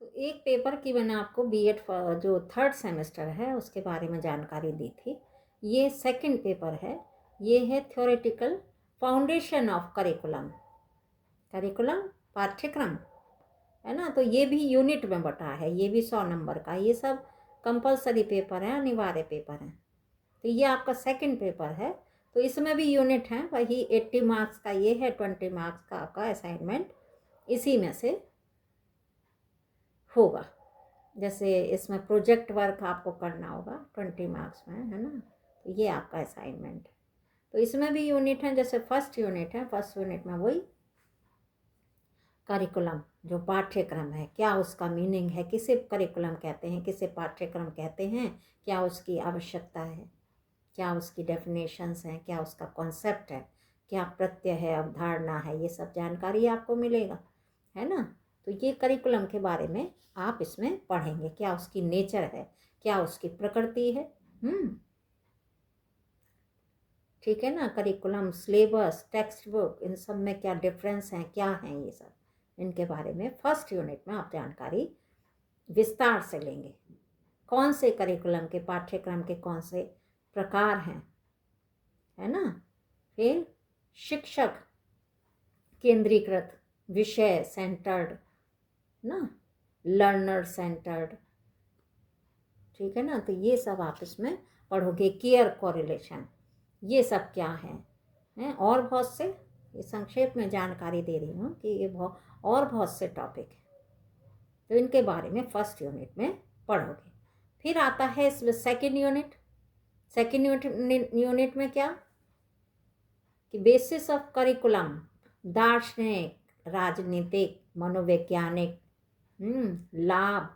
तो एक पेपर की मैंने आपको बीएड जो थर्ड सेमेस्टर है उसके बारे में जानकारी दी थी। ये सेकंड पेपर है। ये है theoretical foundation of curriculum. Curriculum पाठ्यक्रम है ना। तो ये भी यूनिट में बटा है, ये भी 100 नंबर का। ये सब कंपलसरी पेपर है, अनिवार्य पेपर है। तो ये आपका सेकंड पेपर है। तो इसमें भी यूनिट है, वही 80 मार्क्स का ये है, 20 मार्क्स का आपका असाइनमेंट इसी में से होगा। जैसे इसमें प्रोजेक्ट वर्क आपको करना होगा 20 मार्क्स में, है ना। तो ये आपका असाइनमेंट। तो इसमें भी यूनिट है, जैसे फर्स्ट यूनिट है, फर्स्ट यूनिट में वही करिकुलम जो पाठ्यक्रम है, क्या उसका मीनिंग है, किसे करिकुलम कहते हैं, किसे पाठ्यक्रम कहते हैं, क्या उसकी आवश्यकता है, क्या उसकी डेफिनेशंस हैं, क्या उसका कॉन्सेप्ट है, क्या प्रत्यय है, अवधारणा है, ये सब जानकारी आपको मिलेगा, है ना। तो ये करिकुलम के बारे में आप इसमें पढ़ेंगे, क्या उसकी नेचर है, क्या उसकी प्रकृति है। ठीक है ना। करिकुलम, सिलेबस, टेक्स्ट बुक, इन सब में क्या डिफरेंस हैं, क्या हैं ये सब, इनके बारे में फर्स्ट यूनिट में आप जानकारी विस्तार से लेंगे। कौन से करिकुलम के पाठ्यक्रम के कौन से प्रकार हैं, है ना। फिर शिक्षक केंद्रीकृत, विषय सेंटर्ड ना, लर्नर सेंटर्ड, ठीक है ना। तो ये सब आप इसमें पढ़ोगे। केयर कोरिलेशन, ये सब क्या है और बहुत से, ये संक्षेप में जानकारी दे रही हूँ कि ये बहुत से टॉपिक है। तो इनके बारे में फर्स्ट यूनिट में पढ़ोगे। फिर आता है इसमें सेकेंड यूनिट। सेकेंड यूनिट में क्या कि बेसिस ऑफ करिकुलम, दार्शनिक, राजनीतिक, मनोवैज्ञानिक, लाभ,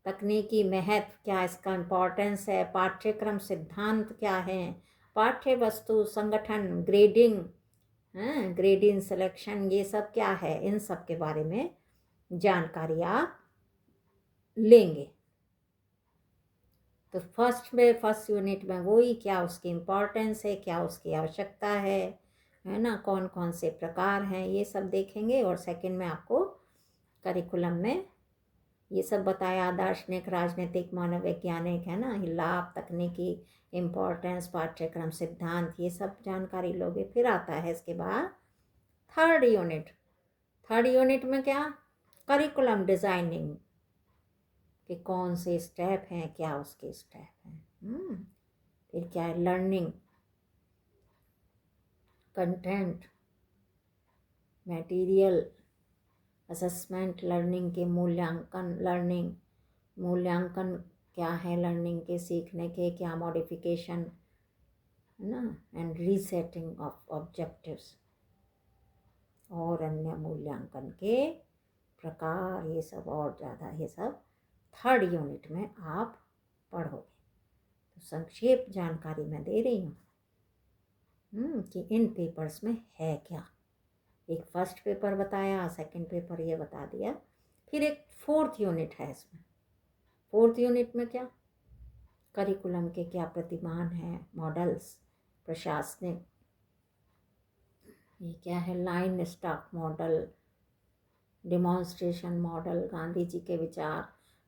तकनीकी महत्व, क्या इसका इम्पोर्टेंस है, पाठ्यक्रम सिद्धांत क्या है, पाठ्य वस्तु संगठन, ग्रेडिंग, ग्रेडिंग सिलेक्शन, ये सब क्या है, इन सब के बारे में जानकारी आप लेंगे। तो फर्स्ट यूनिट में वही, क्या उसकी इम्पोर्टेंस है, क्या उसकी आवश्यकता है ना, कौन कौन से प्रकार हैं, ये सब देखेंगे। और सेकंड में आपको करिकुलम में ये सब बताया, दार्शनिक, राजनीतिक, मनोवैज्ञानिक, है ना, लाभ, तकनीकी, इम्पोर्टेंस, पाठ्यक्रम सिद्धांत, ये सब जानकारी लोगे। फिर आता है इसके बाद थर्ड यूनिट। थर्ड यूनिट में क्या, करिकुलम डिज़ाइनिंग कि कौन से स्टेप हैं, क्या उसके स्टेप हैं। फिर क्या है, learning, content, material, assessment, learning के मूल्यांकन, मूल्यांकन क्या है, लर्निंग के, सीखने के क्या मॉडिफिकेशन, है ना, एंड रीसेटिंग ऑफ ऑब्जेक्टिव्स, और अन्य मूल्यांकन के प्रकार, ये सब और ज़्यादा, ये सब थर्ड यूनिट में आप पढ़ोगे। तो संक्षेप जानकारी मैं दे रही हूँ कि इन पेपर्स में है क्या। एक फर्स्ट पेपर बताया, सेकंड पेपर ये बता दिया। फिर एक फोर्थ यूनिट है इसमें। फोर्थ यूनिट में क्या, करिकुलम के क्या प्रतिमान हैं, मॉडल्स, प्रशासनिक, ये क्या है, line stock model, demonstration model, Gandhi ji के विचार,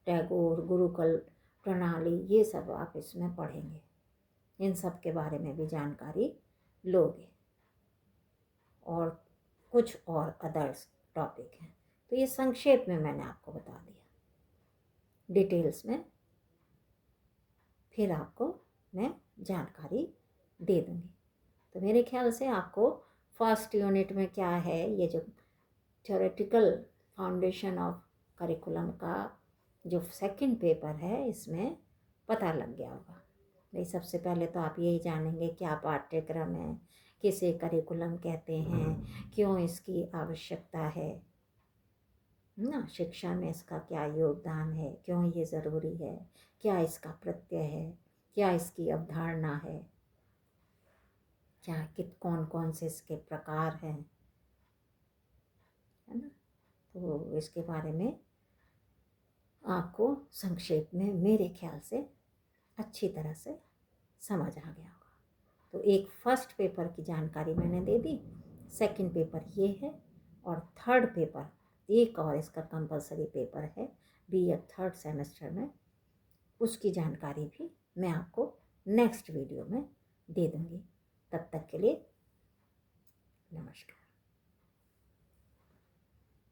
टैगोर, गुरुकुल प्रणाली, ये सब आप इसमें पढ़ेंगे। इन सब के बारे में भी जानकारी लोगे। और कुछ और अदर्स टॉपिक हैं। तो ये संक्षेप में मैंने आपको बता दिया, डिटेल्स में फिर आपको मैं जानकारी दे दूँगी। तो मेरे ख्याल से आपको फर्स्ट यूनिट में क्या है, ये जो थ्योरेटिकल फाउंडेशन ऑफ करिकुलम का जो सेकंड पेपर है, इसमें पता लग गया होगा। भाई सबसे पहले तो आप यही जानेंगे क्या पाठ्यक्रम है, किसे करिकुलम कहते हैं, क्यों इसकी आवश्यकता है ना, शिक्षा में इसका क्या योगदान है, क्यों ये ज़रूरी है, क्या इसका प्रत्यय है, क्या इसकी अवधारणा है, क्या कौन कौन से इसके प्रकार हैं, है ना। तो इसके बारे में आपको संक्षेप में मेरे ख्याल से अच्छी तरह से समझ आ गया होगा। तो एक फर्स्ट पेपर की जानकारी मैंने दे दी, सेकंड पेपर ये है, और थर्ड पेपर एक और इसका कंपलसरी पेपर है BA 3rd सेमेस्टर में, उसकी जानकारी भी मैं आपको नेक्स्ट वीडियो में दे दूँगी। तब तक के लिए नमस्कार।